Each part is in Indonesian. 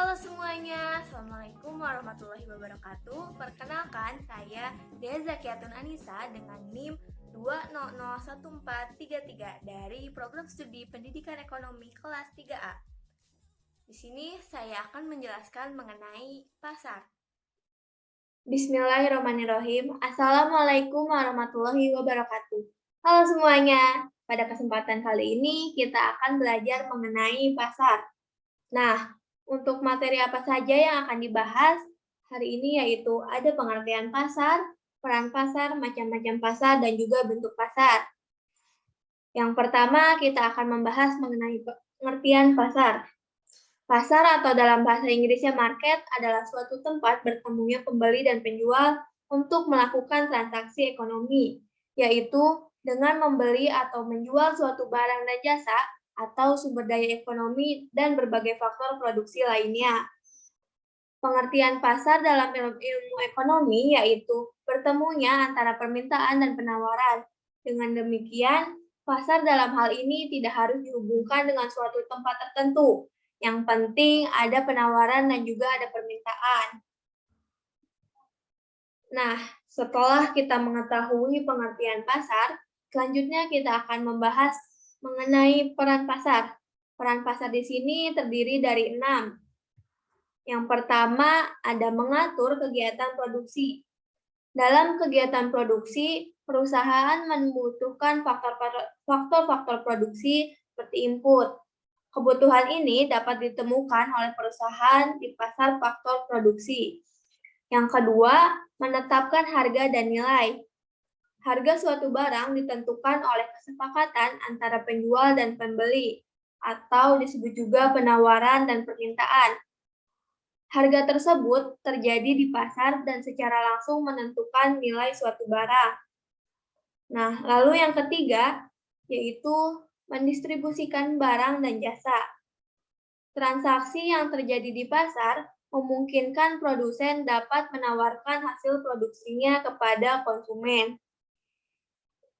Halo semuanya, Assalamualaikum warahmatullahi wabarakatuh. Perkenalkan, saya Dea Zakiatun Anissa dengan NIM 2001433 dari Program Studi Pendidikan Ekonomi kelas 3A. Di sini saya akan menjelaskan mengenai pasar. Bismillahirrahmanirrahim. Assalamualaikum warahmatullahi wabarakatuh. Halo semuanya. Pada kesempatan kali ini kita akan belajar mengenai pasar. Nah, untuk materi apa saja yang akan dibahas hari ini yaitu ada pengertian pasar, peran pasar, macam-macam pasar, dan juga bentuk pasar. Yang pertama kita akan membahas mengenai pengertian pasar. Pasar atau dalam bahasa Inggrisnya market adalah suatu tempat bertemunya pembeli dan penjual untuk melakukan transaksi ekonomi, yaitu dengan membeli atau menjual suatu barang dan jasa atau sumber daya ekonomi dan berbagai faktor produksi lainnya. Pengertian pasar dalam ilmu ekonomi yaitu bertemunya antara permintaan dan penawaran. Dengan demikian, pasar dalam hal ini tidak harus dihubungkan dengan suatu tempat tertentu. Yang penting ada penawaran dan juga ada permintaan. Nah, setelah kita mengetahui pengertian pasar, selanjutnya kita akan membahas mengenai peran pasar. Peran pasar di sini terdiri dari 6. Yang pertama, ada mengatur kegiatan produksi. Dalam kegiatan produksi, perusahaan membutuhkan faktor-faktor produksi seperti input. Kebutuhan ini dapat ditemukan oleh perusahaan di pasar faktor produksi. Yang kedua, menetapkan harga dan nilai. Harga suatu barang ditentukan oleh kesepakatan antara penjual dan pembeli, atau disebut juga penawaran dan permintaan. Harga tersebut terjadi di pasar dan secara langsung menentukan nilai suatu barang. Nah, lalu yang ketiga, yaitu mendistribusikan barang dan jasa. Transaksi yang terjadi di pasar memungkinkan produsen dapat menawarkan hasil produksinya kepada konsumen.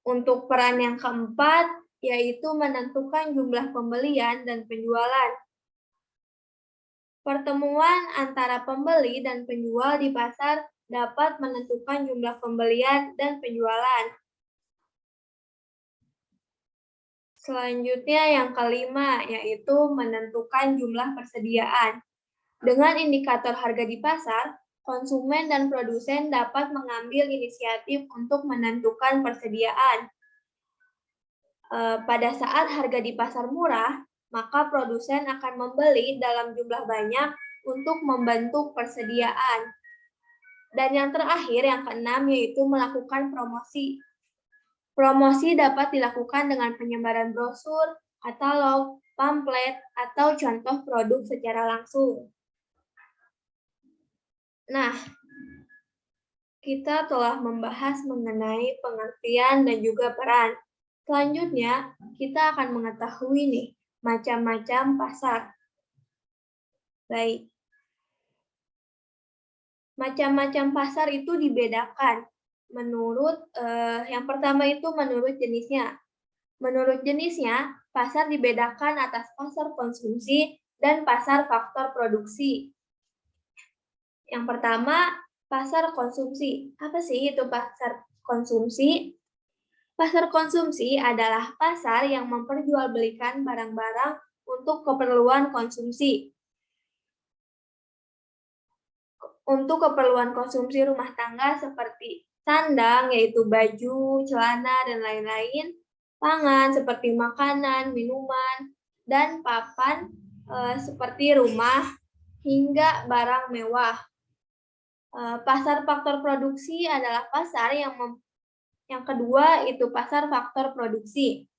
Untuk peran yang keempat, yaitu menentukan jumlah pembelian dan penjualan. Pertemuan antara pembeli dan penjual di pasar dapat menentukan jumlah pembelian dan penjualan. Selanjutnya yang kelima, yaitu menentukan jumlah persediaan. Dengan indikator harga di pasar, konsumen dan produsen dapat mengambil inisiatif untuk menentukan persediaan. Pada saat harga di pasar murah, maka produsen akan membeli dalam jumlah banyak untuk membentuk persediaan. Dan yang terakhir, yang keenam, yaitu melakukan promosi. Promosi dapat dilakukan dengan penyebaran brosur, katalog, pamflet, atau contoh produk secara langsung. Nah, kita telah membahas mengenai pengertian dan juga peran. Selanjutnya, kita akan mengetahui nih, macam-macam pasar. Baik. Macam-macam pasar itu dibedakan menurut yang pertama itu menurut jenisnya. Menurut jenisnya, pasar dibedakan atas pasar konsumsi dan pasar faktor produksi. Yang pertama, pasar konsumsi. Apa sih itu pasar konsumsi? Pasar konsumsi adalah pasar yang memperjualbelikan barang-barang untuk keperluan konsumsi. Untuk keperluan konsumsi rumah tangga seperti sandang, yaitu baju, celana, dan lain-lain, pangan seperti makanan, minuman, dan papan seperti rumah, hingga barang mewah. Pasar faktor produksi adalah pasar yang kedua itu pasar faktor produksi.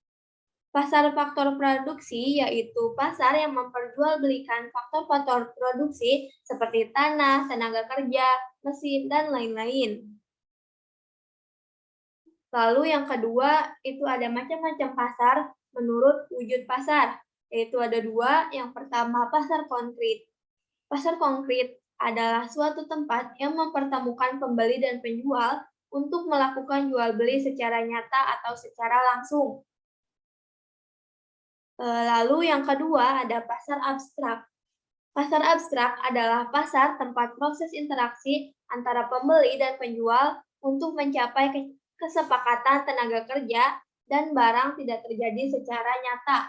Pasar faktor produksi yaitu pasar yang memperjualbelikan faktor-faktor produksi seperti tanah, tenaga kerja, mesin, dan lain-lain. Lalu yang kedua itu ada macam-macam pasar menurut wujud pasar, yaitu ada dua. Yang pertama pasar konkret. Pasar konkret adalah suatu tempat yang mempertemukan pembeli dan penjual untuk melakukan jual beli secara nyata atau secara langsung. Lalu yang kedua ada pasar abstrak. Pasar abstrak adalah pasar tempat proses interaksi antara pembeli dan penjual untuk mencapai kesepakatan tenaga kerja dan barang tidak terjadi secara nyata.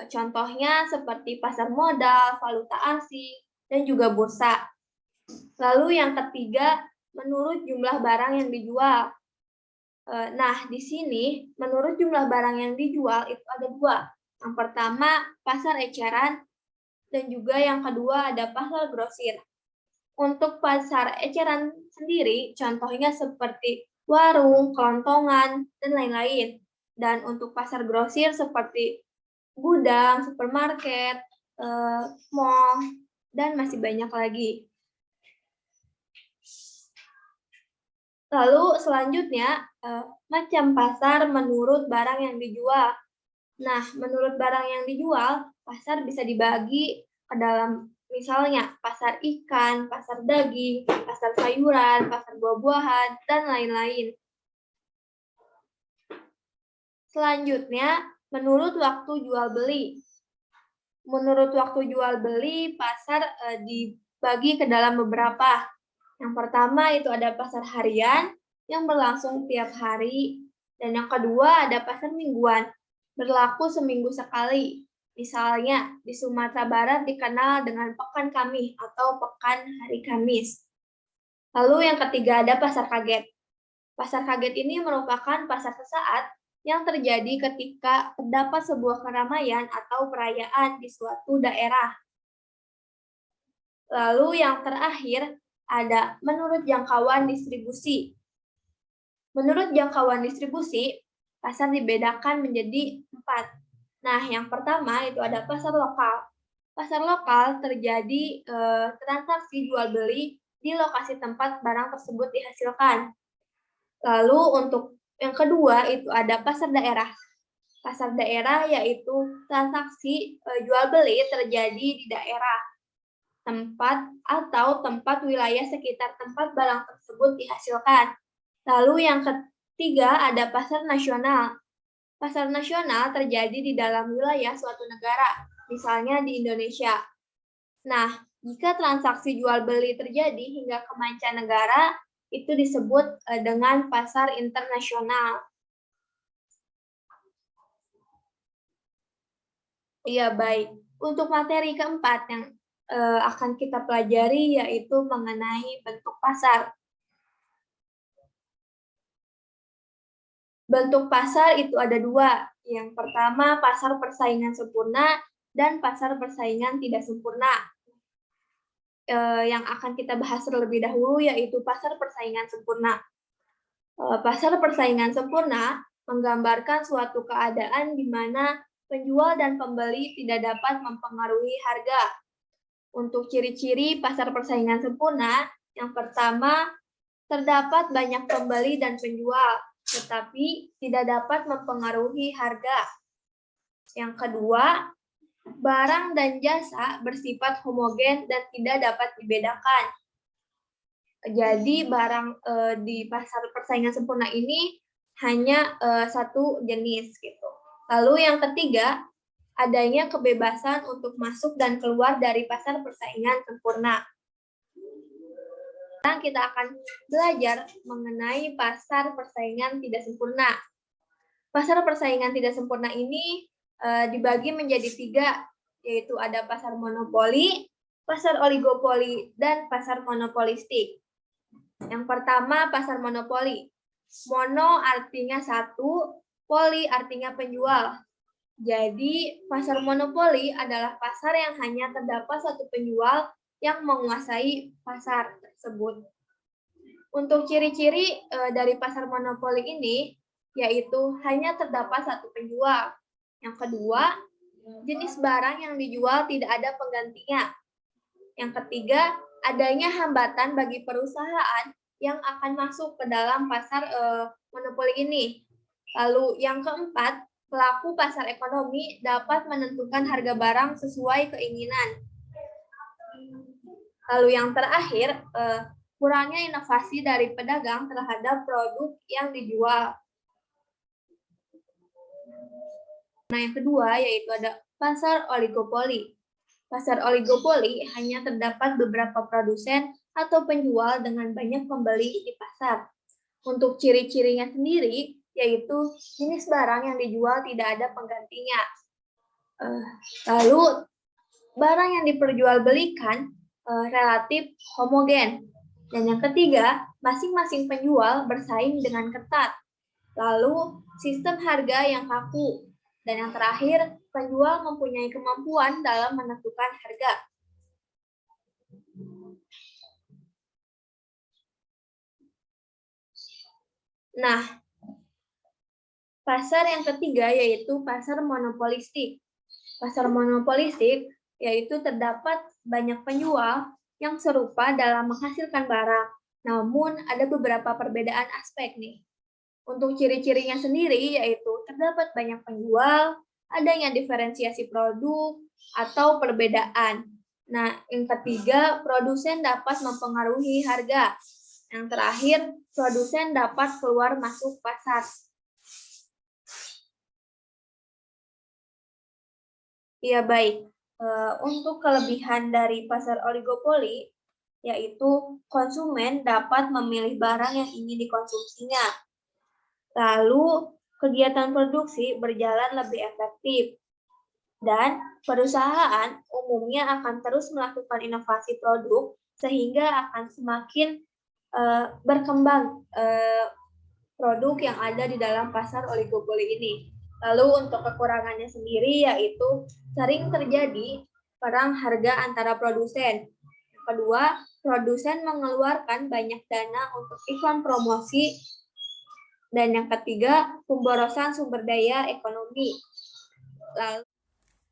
Contohnya seperti pasar modal, valuta asing, dan juga bursa. Lalu yang ketiga, menurut jumlah barang yang dijual. Nah, di sini menurut jumlah barang yang dijual itu ada dua. Yang pertama, pasar eceran, dan juga yang kedua ada pasar grosir. Untuk pasar eceran sendiri, contohnya seperti warung, kelontongan, dan lain-lain. Dan untuk pasar grosir seperti gudang, supermarket, mall, dan masih banyak lagi. Lalu selanjutnya, macam pasar menurut barang yang dijual. Nah, menurut barang yang dijual, pasar bisa dibagi ke dalam misalnya pasar ikan, pasar daging, pasar sayuran, pasar buah-buahan, dan lain-lain. Selanjutnya, menurut waktu jual beli. Menurut waktu jual beli, pasar dibagi ke dalam beberapa. Yang pertama itu ada pasar harian yang berlangsung tiap hari, dan yang kedua ada pasar mingguan, berlaku seminggu sekali. Misalnya, di Sumatera Barat dikenal dengan Pekan Kamis atau Pekan Hari Kamis. Lalu yang ketiga ada pasar kaget. Pasar kaget ini merupakan pasar sesaat yang terjadi ketika terdapat sebuah keramaian atau perayaan di suatu daerah. Lalu yang terakhir ada menurut jangkauan distribusi. Menurut jangkauan distribusi, pasar dibedakan menjadi 4. Nah, yang pertama itu ada pasar lokal. Pasar lokal terjadi transaksi jual beli di lokasi tempat barang tersebut dihasilkan. Lalu untuk yang kedua itu ada pasar daerah. Pasar daerah yaitu transaksi jual beli terjadi di daerah, tempat atau tempat wilayah sekitar tempat barang tersebut dihasilkan. Lalu yang ketiga ada pasar nasional. Pasar nasional terjadi di dalam wilayah suatu negara, misalnya di Indonesia. Nah, jika transaksi jual beli terjadi hingga ke mancanegara, itu disebut dengan pasar internasional. Iya, baik. Untuk materi keempat yang akan kita pelajari yaitu mengenai bentuk pasar. Bentuk pasar itu ada dua. Yang pertama, pasar persaingan sempurna dan pasar persaingan tidak sempurna. Yang akan kita bahas terlebih dahulu yaitu pasar persaingan sempurna. Pasar persaingan sempurna menggambarkan suatu keadaan di mana penjual dan pembeli tidak dapat mempengaruhi harga. Untuk ciri-ciri pasar persaingan sempurna, yang pertama, terdapat banyak pembeli dan penjual, tetapi tidak dapat mempengaruhi harga. Yang kedua, barang dan jasa bersifat homogen dan tidak dapat dibedakan. Jadi barang di pasar persaingan sempurna ini hanya satu jenis gitu. Lalu yang ketiga, adanya kebebasan untuk masuk dan keluar dari pasar persaingan sempurna. Sekarang kita akan belajar mengenai pasar persaingan tidak sempurna. Pasar persaingan tidak sempurna ini dibagi menjadi 3, yaitu ada pasar monopoli, pasar oligopoli, dan pasar monopolistik. Yang pertama, pasar monopoli. Mono artinya satu, poli artinya penjual. Jadi, pasar monopoli adalah pasar yang hanya terdapat satu penjual yang menguasai pasar tersebut. Untuk ciri-ciri dari pasar monopoli ini, yaitu hanya terdapat satu penjual. Yang kedua, jenis barang yang dijual tidak ada penggantinya. Yang ketiga, adanya hambatan bagi perusahaan yang akan masuk ke dalam pasar monopoli ini. Lalu yang keempat, pelaku pasar ekonomi dapat menentukan harga barang sesuai keinginan. Lalu yang terakhir, kurangnya inovasi dari pedagang terhadap produk yang dijual. Nah, yang kedua yaitu ada pasar oligopoli. Pasar oligopoli hanya terdapat beberapa produsen atau penjual dengan banyak pembeli di pasar. Untuk ciri-cirinya sendiri, yaitu jenis barang yang dijual tidak ada penggantinya. Lalu, barang yang diperjualbelikan relatif homogen. Dan yang ketiga, masing-masing penjual bersaing dengan ketat. Lalu, sistem harga yang kaku. Dan yang terakhir, penjual mempunyai kemampuan dalam menentukan harga. Nah, pasar yang ketiga yaitu pasar monopolistik. Pasar monopolistik yaitu terdapat banyak penjual yang serupa dalam menghasilkan barang. Namun, ada beberapa perbedaan aspek nih. Untuk ciri-cirinya sendiri yaitu terdapat banyak penjual, adanya diferensiasi produk, atau perbedaan. Nah, yang ketiga, produsen dapat mempengaruhi harga. Yang terakhir, produsen dapat keluar masuk pasar. Ya baik, untuk kelebihan dari pasar oligopoli, yaitu konsumen dapat memilih barang yang ingin dikonsumsinya. Lalu, kegiatan produksi berjalan lebih efektif. Dan perusahaan umumnya akan terus melakukan inovasi produk sehingga akan semakin berkembang produk yang ada di dalam pasar oligopoli ini. Lalu untuk kekurangannya sendiri yaitu sering terjadi perang harga antara produsen. Yang kedua, produsen mengeluarkan banyak dana untuk iklan promosi. Dan yang ketiga, pemborosan sumber daya ekonomi. Lalu,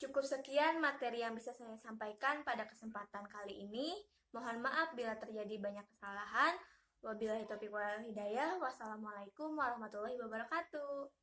cukup sekian materi yang bisa saya sampaikan pada kesempatan kali ini. Mohon maaf bila terjadi banyak kesalahan. Wabillahi taufiq wal hidayah. Wassalamualaikum warahmatullahi wabarakatuh.